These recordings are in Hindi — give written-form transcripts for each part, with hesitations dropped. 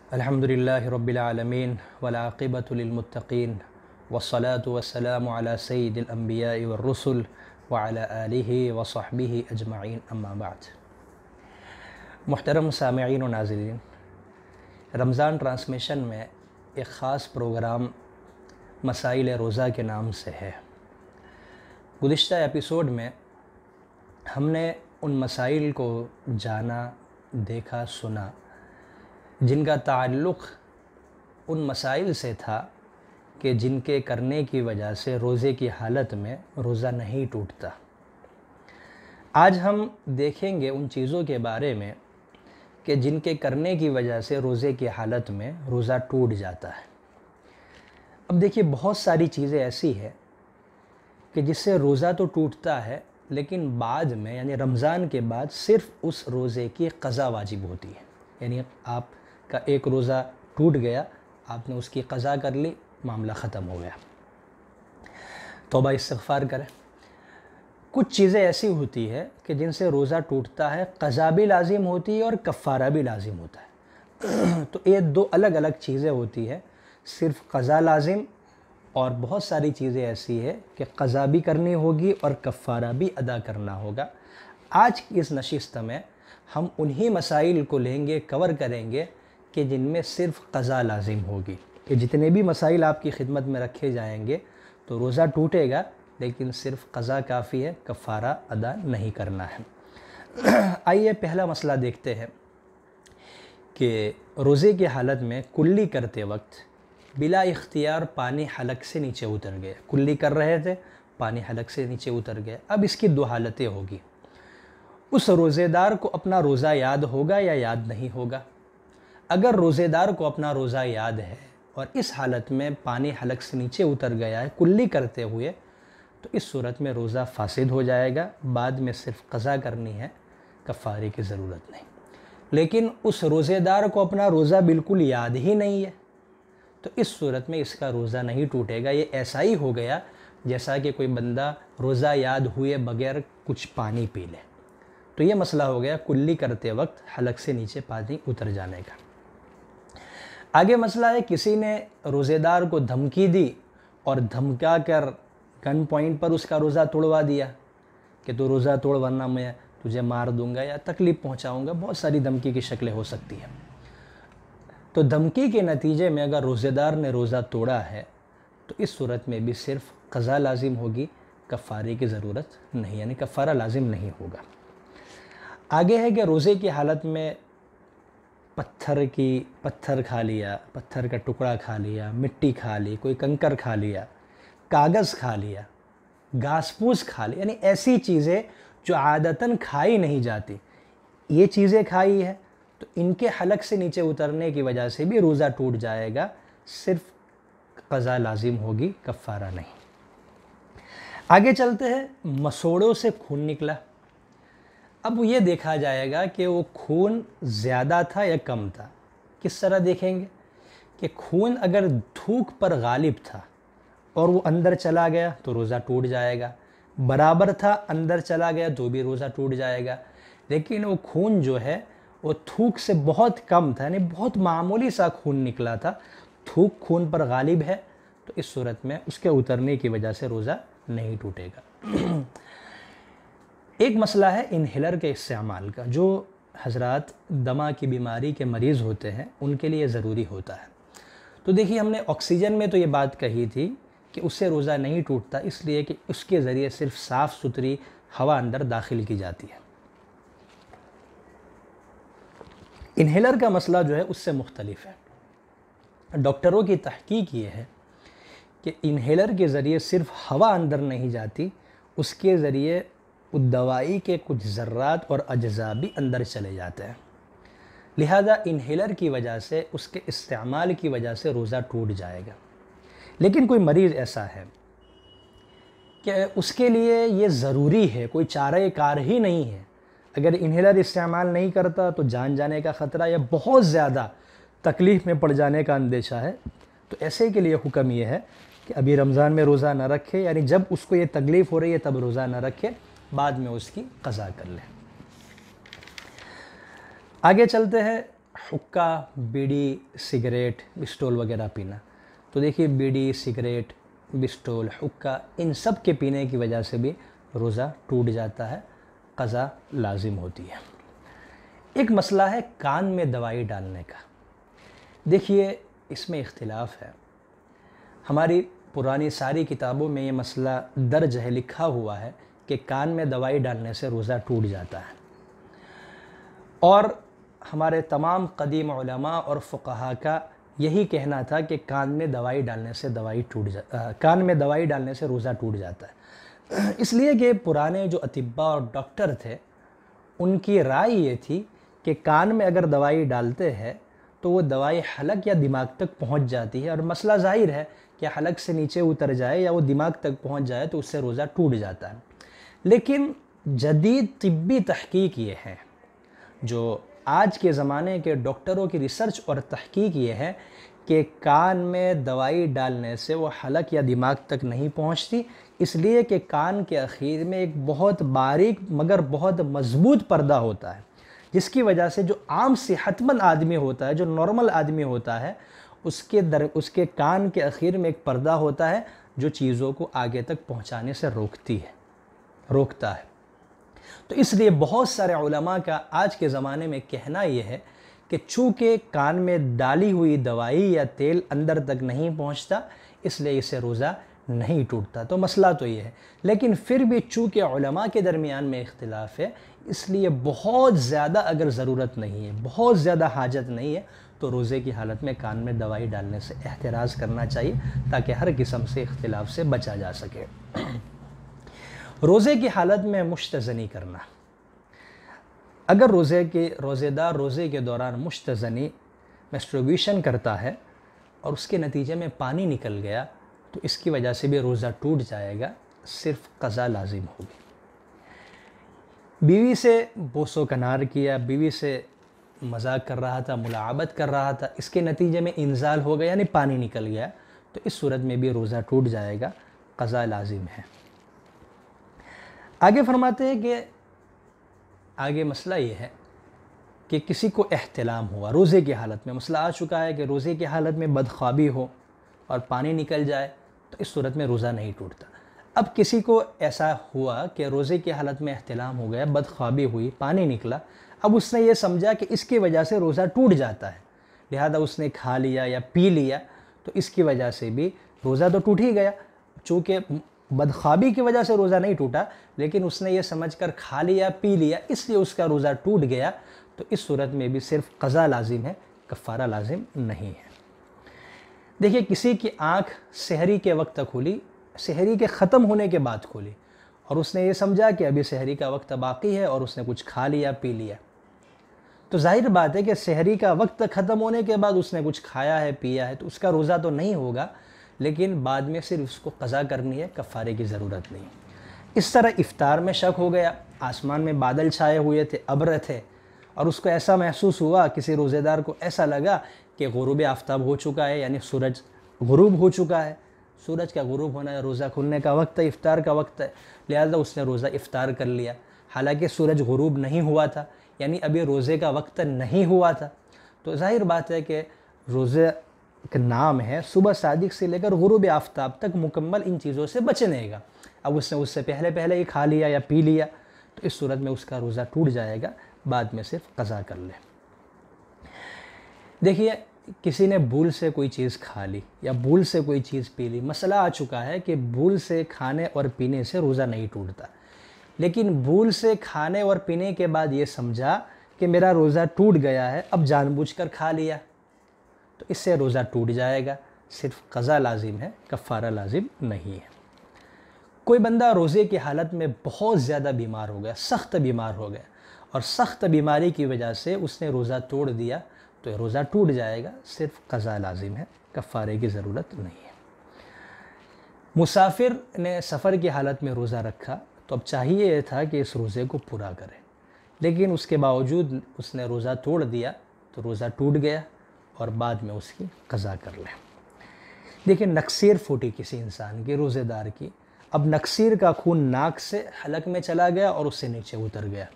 अल्हम्दुलिल्लाहि रब्बिल आलमीन वल आक़िबतु लिल मुत्तक़ीन वस्सलातु वस्सलामु अला सय्यिदिल अंबियाइ वर्रुसुल व अला आलिहि व सहबिहि अजमईन अम्मा बाद। मुहतरम सामिईन व नाज़रीन, रमज़ान ट्रांसमिशन में एक ख़ास प्रोग्राम मसाइल रोज़ा के नाम से है। गुज़िश्ता एपिसोड में हमने उन मसाइल को जाना, देखा, सुना जिनका ताल्लुक़ उन मसाइल से था कि जिनके करने की वजह से रोज़े की हालत में रोज़ा नहीं टूटता। आज हम देखेंगे उन चीज़ों के बारे में कि जिनके करने की वजह से रोज़े की हालत में रोज़ा टूट जाता है। अब देखिए, बहुत सारी चीज़ें ऐसी है कि जिससे रोज़ा तो टूटता है, लेकिन बाद में यानी रमज़ान के बाद सिर्फ़ उस रोज़े की क़ज़ा वाजिब होती है। यानी आपका एक रोज़ा टूट गया, आपने उसकी क़ज़ा कर ली, मामला ख़त्म हो गया, तौबा इस्तिग़फ़ार करें। कुछ चीज़ें ऐसी होती है कि जिनसे रोज़ा टूटता है, क़ज़ा भी लाजिम होती है और कफ़ारा भी लाजिम होता है। तो ये दो अलग अलग चीज़ें होती है, सिर्फ़ क़ज़ा लाजिम और बहुत सारी चीज़ें ऐसी है कि क़ज़ा भी करनी होगी और कफ़ारा भी अदा करना होगा। आज की इस नशिस्त में हम उन्हीं मसाइल को लेंगे, कवर करेंगे कि जिनमें सिर्फ़ क़ज़ा लाजिम होगी। कि जितने भी मसाइल आपकी खिदमत में रखे जाएंगे तो रोज़ा टूटेगा, लेकिन सिर्फ़ क़ज़ा काफ़ी है, कफ़ारा अदा नहीं करना है। आइए पहला मसला देखते हैं कि रोज़े की हालत में कुल्ली करते वक्त बिला इख्तियार पानी हलक से नीचे उतर गया। कुल्ली कर रहे थे, पानी हलक से नीचे उतर गया। अब इसकी दो हालतें होगी। उस रोज़ेदार को अपना रोज़ा याद होगा या याद नहीं होगा। अगर रोज़ेदार को अपना रोज़ा याद है और इस हालत में पानी हलक से नीचे उतर गया है कुल्ली करते हुए, तो इस सूरत में रोज़ा फासिद हो जाएगा। बाद में सिर्फ़ क़ज़ा करनी है, कफ़ारे की ज़रूरत नहीं। लेकिन उस रोज़ेदार को अपना रोज़ा बिल्कुल याद ही नहीं है, तो इस सूरत में इसका रोज़ा नहीं टूटेगा। ये ऐसा ही हो गया जैसा कि कोई बंदा रोज़ा याद हुए बग़ैर कुछ पानी पी ले। तो ये मसला हो गया कुल्ली करते वक्त हलक से नीचे पानी उतर जाने का। आगे मसला है, किसी ने रोज़ेदार को धमकी दी और धमका कर गन पॉइंट पर उसका रोज़ा तोड़वा दिया कि तो रोज़ा तोड़ वरना मैं तुझे मार दूंगा या तकलीफ़ पहुंचाऊंगा। बहुत सारी धमकी की शक्लें हो सकती हैं। तो धमकी के नतीजे में अगर रोज़ेदार ने रोज़ा तोड़ा है तो इस सूरत में भी सिर्फ़ क़ज़ा लाजिम होगी, कफ़ारे की ज़रूरत नहीं, यानी कफ़ारा लाजिम नहीं होगा। आगे है कि रोज़े की हालत में पत्थर खा लिया, पत्थर का टुकड़ा खा लिया, मिट्टी खा ली, कोई कंकर खा लिया, कागज़ खा लिया, घास फूस खा ली, यानी ऐसी चीज़ें जो आदतन खाई नहीं जाती, ये चीज़ें खाई है तो इनके हलक से नीचे उतरने की वजह से भी रोज़ा टूट जाएगा। सिर्फ़ क़ज़ा लाजिम होगी, कफ़ारा नहीं। आगे चलते हैं, मसोड़ों से खून निकला। अब ये देखा जाएगा कि वो खून ज़्यादा था या कम था। किस तरह देखेंगे कि खून अगर थूक पर गालिब था और वो अंदर चला गया तो रोज़ा टूट जाएगा। बराबर था, अंदर चला गया तो भी रोज़ा टूट जाएगा। लेकिन वो खून जो है वो थूक से बहुत कम था, यानी बहुत मामूली सा खून निकला था। थूक खून पर गालिब है तो इस सूरत में उसके उतरने की वजह से रोज़ा नहीं टूटेगा। एक मसला है इन्हेलर के इस्तेमाल का, जो हज़रात दमा की बीमारी के मरीज़ होते हैं उनके लिए ज़रूरी होता है। तो देखिए, हमने ऑक्सीजन में तो ये बात कही थी कि उससे रोज़ा नहीं टूटता, इसलिए कि उसके ज़रिए सिर्फ साफ़ सुथरी हवा अंदर दाखिल की जाती है। इन्हेलर का मसला जो है उससे मुख्तलिफ है। डॉक्टरों की तहकीक ये है कि इन्हेलर के ज़रिए सिर्फ हवा अंदर नहीं जाती, उसके ज़रिए उस दवाई के कुछ ज़र्रात और अज्ज़ा भी अंदर चले जाते हैं। लिहाजा इन्हेलर की वजह से, उसके इस्तेमाल की वजह से रोज़ा टूट जाएगा। लेकिन कोई मरीज़ ऐसा है कि उसके लिए ये ज़रूरी है, कोई चारे कार ही नहीं है, अगर इन्हेलर इस्तेमाल नहीं करता तो जान जाने का ख़तरा या बहुत ज़्यादा तकलीफ़ में पड़ जाने का अंदेशा है, तो ऐसे के लिए हुक्म ये है कि अभी रमज़ान में रोज़ा न रखे, यानी जब उसको ये तकलीफ़ हो रही है तब रोज़ा न रखे, बाद में उसकी क़ज़ा कर ले। आगे चलते हैं, हुक्का, बीड़ी, सिगरेट, बिस्टोल वगैरह पीना। तो देखिए बीड़ी, सिगरेट, बिस्टोल, हुक्का, इन सब के पीने की वजह से भी रोज़ा टूट जाता है, क़ज़ा लाजिम होती है। एक मसला है कान में दवाई डालने का। देखिए इसमें इख्तिलाफ़ है। हमारी पुरानी सारी किताबों में ये मसला दर्ज है, लिखा हुआ है कि कान में दवाई डालने से रोज़ा टूट जाता है। और हमारे तमाम कदीम उलमा और फ़ुक़हा का यही कहना था कि कान में दवाई डालने से रोज़ा टूट जाता है। इसलिए कि पुराने जो अतिब्बा और डॉक्टर थे उनकी राय ये थी कि कान में अगर दवाई डालते हैं तो वो दवाई हलक या दिमाग तक पहुंच जाती है, और मसला ज़ाहिर है कि हलक से नीचे उतर जाए या वो दिमाग तक पहुंच जाए तो उससे रोज़ा टूट जाता है। लेकिन जदीद तिब्बी तहकीक ये है, जो आज के ज़माने के डॉक्टरों की रिसर्च और तहकीक ये है कि कान में दवाई डालने से वो हलक या दिमाग तक नहीं पहुंचती, इसलिए कि कान के आखिर में एक बहुत बारीक मगर बहुत मज़बूत पर्दा होता है, जिसकी वजह से जो आम सेहतमंद आदमी होता है, जो नॉर्मल आदमी होता है, उसके कान के आखिर में एक पर्दा होता है जो चीज़ों को आगे तक पहुंचाने से रोकता है। तो इसलिए बहुत सारे उलमा का आज के ज़माने में कहना यह है कि चूँकि कान में डाली हुई दवाई या तेल अंदर तक नहीं पहुंचता, इसलिए इससे रोज़ा नहीं टूटता। तो मसला तो ये है, लेकिन फिर भी चूँकि उलमा के दरमियान में इख्तिलाफ़ है, इसलिए बहुत ज़्यादा अगर ज़रूरत नहीं है, बहुत ज़्यादा हाजत नहीं है, तो रोज़े की हालत में कान में दवाई डालने से एहतिराज़ करना चाहिए, ताकि हर किस्म से इख्तिलाफ़ से बचा जा सके। रोज़े की हालत में मुश्तज़नी करना। अगर रोज़ेदार रोज़े के दौरान मुश्तज़नी मैस्टरबेशन करता है और उसके नतीजे में पानी निकल गया, तो इसकी वजह से भी रोज़ा टूट जाएगा, सिर्फ क़ज़ा लाजिम होगी। बीवी से बोसो कनार किया, बीवी से मजाक कर रहा था, मुलाअबत कर रहा था, इसके नतीजे में इंज़ाल हो गया यानी पानी निकल गया, तो इस सूरत में भी रोज़ा टूट जाएगा, क़ज़ा लाजिम है। आगे फरमाते हैं कि आगे मसला ये है कि किसी को एहतिलाम हुआ रोज़े की हालत में। मसला आ चुका है कि रोज़े की हालत में बदख्वाबी हो और पानी निकल जाए, तो इस सूरत में रोज़ा नहीं टूटता। अब किसी को ऐसा हुआ कि रोज़े की हालत में एहतिलाम हो गया, बदख्वाबी हुई, पानी निकला, अब उसने ये समझा कि इसकी वजह से रोज़ा टूट जाता है, लिहाजा उसने खा लिया या पी लिया, तो इसकी वजह से भी रोज़ा तो टूट ही गया। चूँकि बदख्वाबी की वजह से रोज़ा नहीं टूटा, लेकिन उसने ये समझकर खा लिया, पी लिया, इसलिए उसका रोज़ा टूट गया, तो इस सूरत में भी सिर्फ क़ज़ा लाजिम है, कफ़ारा लाजिम नहीं है। देखिए किसी की आँख सहरी के वक्त खुली, सहरी के ख़त्म होने के बाद खुली, और उसने ये समझा कि अभी सहरी का वक्त बाकी है और उसने कुछ खा लिया, पी लिया, तो जाहिर बात है कि सहरी का वक्त ख़त्म होने के बाद उसने कुछ खाया है, पिया है, तो उसका रोज़ा तो नहीं होगा, लेकिन बाद में सिर्फ उसको क़ज़ा करनी है, कफ़ारे की ज़रूरत नहीं। इस तरह इफ़्तार में शक हो गया, आसमान में बादल छाए हुए थे, अब्र थे, और उसको ऐसा महसूस हुआ, किसी रोज़ेदार को ऐसा लगा कि गुरूब आफ्ताब हो चुका है, यानी सूरज गुरूब हो चुका है। सूरज का गुरूब होना है, रोज़ा खुलने का वक्त है, इफ़्तार का वक्त है, लिहाजा उसने रोज़ा इफ़्तार कर लिया। हालांकि सूरज गुरूब नहीं हुआ था, यानी अभी रोज़े का वक्त नहीं हुआ था। तो जाहिर बात है कि रोज़े का नाम है सुबह सादिक से लेकर गुरूब आफ्ताब तक मुकम्मल इन चीज़ों से बचने का। अब उसने उससे पहले ही खा लिया या पी लिया, तो इस सूरत में उसका रोज़ा टूट जाएगा, बाद में सिर्फ क़ज़ा कर ले। देखिए किसी ने भूल से कोई चीज़ खा ली या भूल से कोई चीज़ पी ली, मसला आ चुका है कि भूल से खाने और पीने से रोज़ा नहीं टूटता, लेकिन भूल से खाने और पीने के बाद ये समझा कि मेरा रोज़ा टूट गया है, अब जानबूझकर खा लिया, तो इससे रोज़ा टूट जाएगा, सिर्फ क़ज़ा लाजिम है, कफ़ारा लाजिम नहीं है। कोई बंदा रोज़े की हालत में बहुत ज़्यादा बीमार हो गया, सख्त बीमार हो गया, और सख्त बीमारी की वजह से उसने रोज़ा तोड़ दिया, तो रोज़ा टूट जाएगा, सिर्फ क़ज़ा लाजिम है, कफ़ारे की ज़रूरत नहीं है। मुसाफिर ने सफ़र की हालत में रोज़ा रखा, तो अब चाहिए था कि इस रोज़े को पूरा करे, लेकिन उसके बावजूद उसने रोज़ा तोड़ दिया, तो रोज़ा टूट गया और बाद में उसकी क़ज़ा कर ले। देखिए नक्सीर फूटी किसी इंसान की, रोज़ेदार की, अब नक्सीर का खून नाक से हलक में चला गया और उससे नीचे उतर गया,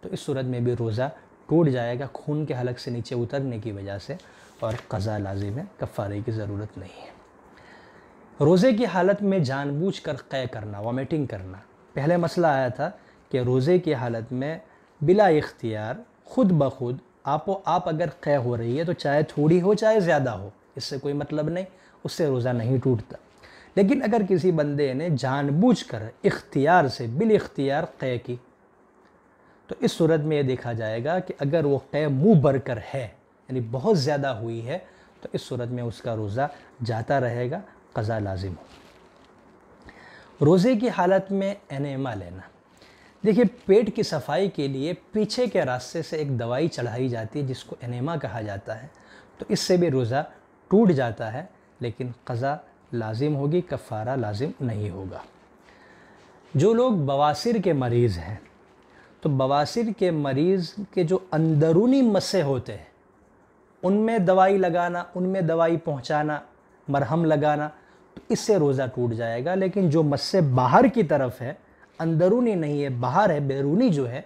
तो इस सूरत में भी रोज़ा टूट जाएगा खून के हलक से नीचे उतरने की वजह से, और क़ज़ा लाजिम है, कफ़ारे की ज़रूरत नहीं है। रोज़े की हालत में जानबूझकर क़ै करना, वॉमिटिंग करना, पहले मसला आया था कि रोज़े की हालत में बिला इख्तियार खुद ब खुद आप अगर क़ै हो रही है तो चाहे थोड़ी हो चाहे ज़्यादा हो, इससे कोई मतलब नहीं, उससे रोज़ा नहीं टूटता। लेकिन अगर किसी बंदे ने जानबूझकर इख्तियार से बिल इख्तियार क़ै की, तो इस सूरत में ये देखा जाएगा कि अगर वो क़ै मुँह भर कर है, यानी बहुत ज़्यादा हुई है, तो इस सूरत में उसका रोज़ा जाता रहेगा, क़ज़ा लाजिम हो। रोज़े की हालत में एनेमा लेना, देखिए पेट की सफाई के लिए पीछे के रास्ते से एक दवाई चढ़ाई जाती है जिसको एनेमा कहा जाता है, तो इससे भी रोज़ा टूट जाता है, लेकिन क़ज़ा लाजिम होगी, कफ़ारा लाजिम नहीं होगा। जो लोग बवासीर के मरीज़ हैं, तो बवासीर के मरीज़ के जो अंदरूनी मस्से होते हैं उनमें दवाई लगाना, उनमें दवाई पहुंचाना, मरहम लगाना, तो इससे रोज़ा टूट जाएगा। लेकिन जो मस्से बाहर की तरफ है, अंदरूनी नहीं है, बाहर है, बैरूनी जो है,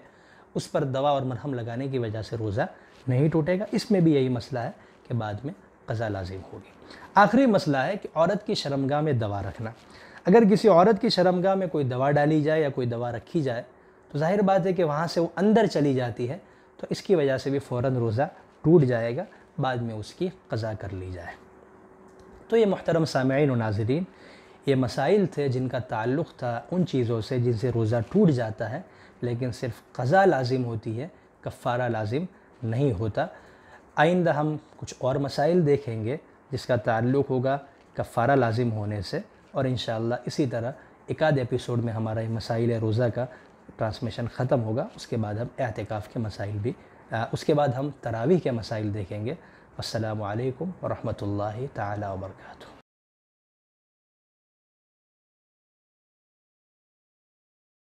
उस पर दवा और मरहम लगाने की वजह से रोज़ा नहीं टूटेगा। इसमें भी यही मसला है कि बाद में क़ज़ा लाजिम होगी। आखिरी मसला है कि औरत की शर्मगाह में दवा रखना। अगर किसी औरत की शर्मगाह में कोई दवा डाली जाए या कोई दवा रखी जाए, तो जाहिर बात है कि वहाँ से वो अंदर चली जाती है, तो इसकी वजह से भी फ़ौरन रोज़ा टूट जाएगा, बाद में उसकी क़ज़ा कर ली जाए। तो ये मुहतरम सामईन व नाज़रीन, ये मसाइल थे जिनका ताल्लुक़ था उन चीज़ों से जिनसे रोज़ा टूट जाता है, लेकिन सिर्फ़ क़ज़ा लाजिम होती है, कफ़ारा लाजिम नहीं होता। आइंदा हम कुछ और मसाइल देखेंगे जिसका ताल्लुक़ होगा कफ़ारा लाजिम होने से, और इंशाअल्लाह इसी तरह एक आध एपिसोड में हमारा ये मसाइल रोज़ा का ट्रांसमिशन ख़त्म होगा। उसके बाद हम एहतिकाफ़ के मसाइल भी, उसके बाद हम तरावीह के मसाइल देखेंगे। अस्सलामु अलैकुम व रहमतुल्लाहि ताला व बरकातुहू।